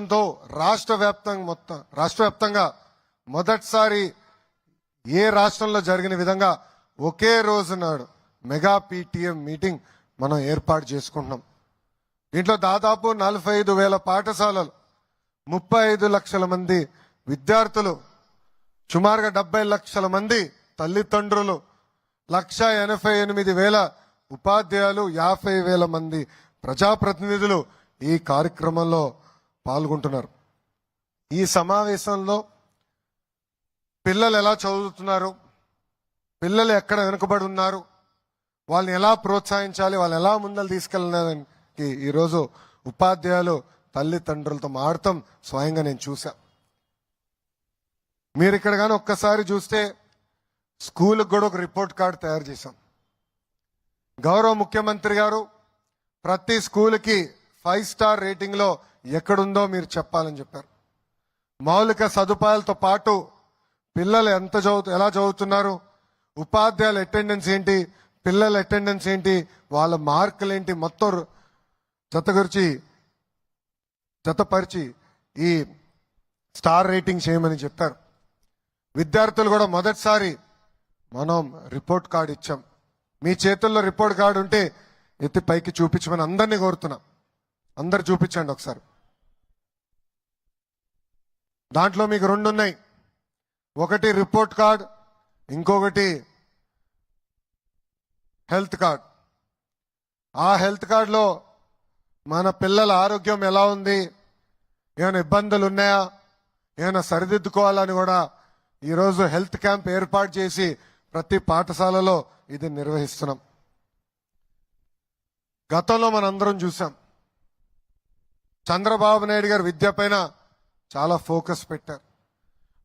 విధానంతో రాష్ట్ర వ్యాప్తంగా మొదటిసారి ఏ రాష్ట్రంలో జరిగిన విధంగా ఒకే రోజు నాడు మెగా పీటీఎం మీటింగ్ మనం ఏర్పాటు చేసుకుంటున్నాం. దీంట్లో దాదాపు 45,000 పాఠశాలలు, 35 లక్షల మంది విద్యార్థులు, సుమారుగా 70 లక్షల మంది తల్లిదండ్రులు, 1,88,000 ఉపాధ్యాయులు, 50,000 మంది ప్రజాప్రతినిధులు ఈ కార్యక్రమంలో పాల్గొంటున్నారు. ఈ సమావేశంలో పిల్లలు ఎలా చదువుతున్నారు, పిల్లలు ఎక్కడ వెనుకబడి ఉన్నారు, వాళ్ళని ఎలా ప్రోత్సహించాలి, వాళ్ళు ఎలా ముందలు తీసుకెళ్ళడానికి ఈరోజు ఉపాధ్యాయులు తల్లిదండ్రులతో మాడతాం స్వయంగా నేను చూసా. మీరు ఇక్కడ కానీ ఒక్కసారి చూస్తే స్కూల్కి కూడా ఒక రిపోర్ట్ కార్డు తయారు చేశాం. గౌరవ ముఖ్యమంత్రి గారు ప్రతి స్కూల్కి 5 స్టార్ రేటింగ్లో ఎక్కడుందో మీరు చెప్పాలని చెప్పారు. మౌలిక సదుపాయాలతో పాటు పిల్లలు ఎలా చదువుతున్నారు, ఉపాధ్యాయుల అటెండెన్స్ ఏంటి, పిల్లల అటెండెన్స్ ఏంటి, వాళ్ళ మార్కులు ఏంటి, మొత్తం జతపరిచి ఈ స్టార్ రేటింగ్ చేయమని చెప్పారు. విద్యార్థులు కూడా మొదటిసారి మనం రిపోర్ట్ కార్డు ఇచ్చాం. మీ చేతుల్లో రిపోర్ట్ కార్డు ఉంటే ఎత్తి పైకి చూపించమని అందరినీ కోరుతున్నాం. అందరు చూపించండి ఒకసారి. దాంట్లో మీకు 2 ఉన్నాయి. ఒకటి రిపోర్ట్ కార్డ్, ఇంకొకటి హెల్త్ కార్డ్. ఆ హెల్త్ కార్డులో మన పిల్లల ఆరోగ్యం ఎలా ఉంది, ఏమైనా ఇబ్బందులు ఉన్నాయా, ఏమైనా సరిదిద్దుకోవాలని కూడా ఈరోజు హెల్త్ క్యాంప్ ఏర్పాటు చేసి ప్రతి పాఠశాలలో ఇది నిర్వహిస్తున్నాం. గతంలో మనందరం చూసాం, చంద్రబాబు నాయుడు గారు విద్య పైన చాలా ఫోకస్ పెట్టారు.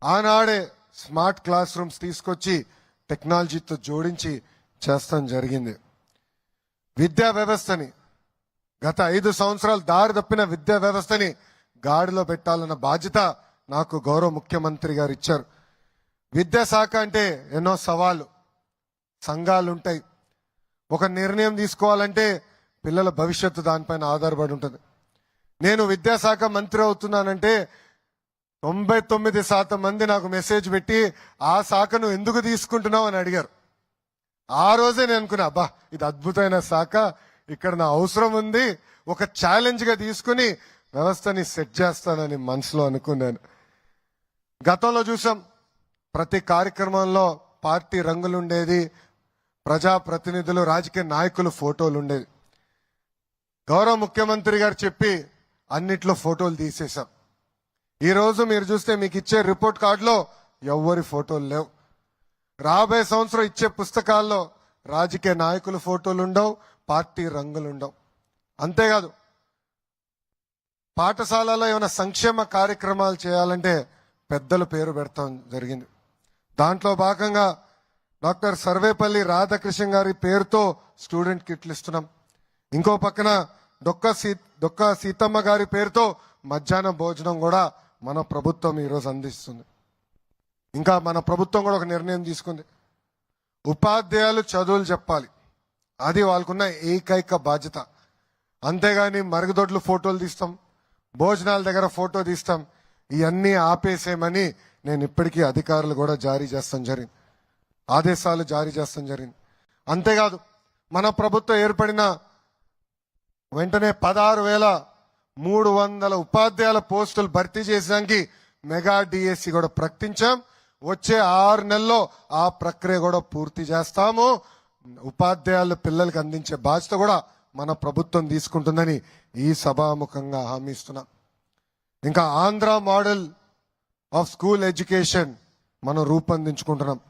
ఆనాడే స్మార్ట్ క్లాస్ రూమ్స్ తీసుకొచ్చి టెక్నాలజీతో జోడించి చేస్తాం జరిగింది. విద్యా వ్యవస్థని గత 5 సంవత్సరాలు దారి తప్పిన విద్యా వ్యవస్థని గాడిలో పెట్టాలన్న బాధ్యత నాకు గౌరవ ముఖ్యమంత్రి గారు ఇచ్చారు. విద్యాశాఖ అంటే ఎన్నో సవాళ్ళు, సంఘాలు ఉంటాయి. ఒక నిర్ణయం తీసుకోవాలంటే పిల్లల భవిష్యత్తు దానిపైన ఆధారపడి ఉంటుంది. నేను విద్యాశాఖ మంత్రి అవుతున్నానంటే 99% మంది నాకు మెసేజ్ పెట్టి ఆ శాఖను ఎందుకు తీసుకుంటున్నావు అని అడిగారు. ఆ రోజే నేను అనుకున్నా, అబ్బా ఇది అద్భుతమైన శాఖ, ఇక్కడ నా అవసరం ఉంది, ఒక ఛాలెంజ్ గా తీసుకుని వ్యవస్థని సెట్ చేస్తానని మనసులో అనుకున్నాను. గతంలో చూసాం, ప్రతి కార్యక్రమంలో పార్టీ రంగులు ఉండేది, ప్రజాప్రతినిధులు, రాజకీయ నాయకులు ఫోటోలు ఉండేది. గౌరవ ముఖ్యమంత్రి గారు చెప్పి అన్నిట్లో ఫోటోలు తీసేశాం. ఈ రోజు మీరు చూస్తే మీకు ఇచ్చే రిపోర్ట్ కార్డులో ఎవ్వరి ఫోటోలు లేవు. రాబోయే సంవత్సరం ఇచ్చే పుస్తకాల్లో రాజకీయ నాయకుల ఫోటోలు ఉండవు, పార్టీ రంగులు ఉండవు. అంతేకాదు, పాఠశాలలో ఏమైనా సంక్షేమ కార్యక్రమాలు చేయాలంటే పెద్దల పేరు పెడతాం జరిగింది. దాంట్లో భాగంగా డాక్టర్ సర్వేపల్లి రాధాకృష్ణ గారి పేరుతో స్టూడెంట్ కిట్లు ఇస్తున్నాం. ఇంకో పక్కన డొక్క సీతమ్మ గారి పేరుతో మధ్యాహ్న భోజనం కూడా మన ప్రభుత్వం ఈరోజు అందిస్తుంది. ఇంకా మన ప్రభుత్వం కూడా ఒక నిర్ణయం తీసుకుంది, ఉపాధ్యాయులు చదువులు చెప్పాలి, అది వాళ్ళకున్న ఏకైక బాధ్యత. అంతేగాని మరుగుదొడ్లు ఫోటోలు తీస్తాం, భోజనాల దగ్గర ఫోటో తీస్తాం, ఇవన్నీ ఆపేసేయమని నేను ఇప్పటికీ అధికారులు కూడా ఆదేశాలు జారీ చేస్తాం జరిగింది. అంతేకాదు, మన ప్రభుత్వం ఏర్పడిన వెంటనే 16,300 ఉపాధ్యాయుల పోస్టులు భర్తీ చేసేదానికి మెగా డిఎస్సి కూడా ప్రకటించాం. వచ్చే 6 నెలల్లో ఆ ప్రక్రియ కూడా పూర్తి చేస్తాము. ఉపాధ్యాయుల పిల్లలకు అందించే బాధ్యత కూడా మన ప్రభుత్వం తీసుకుంటుందని ఈ సభాముఖంగా హామీ ఇస్తున్నాం. ఇంకా Andhra model of school education మనం రూపొందించుకుంటున్నాం.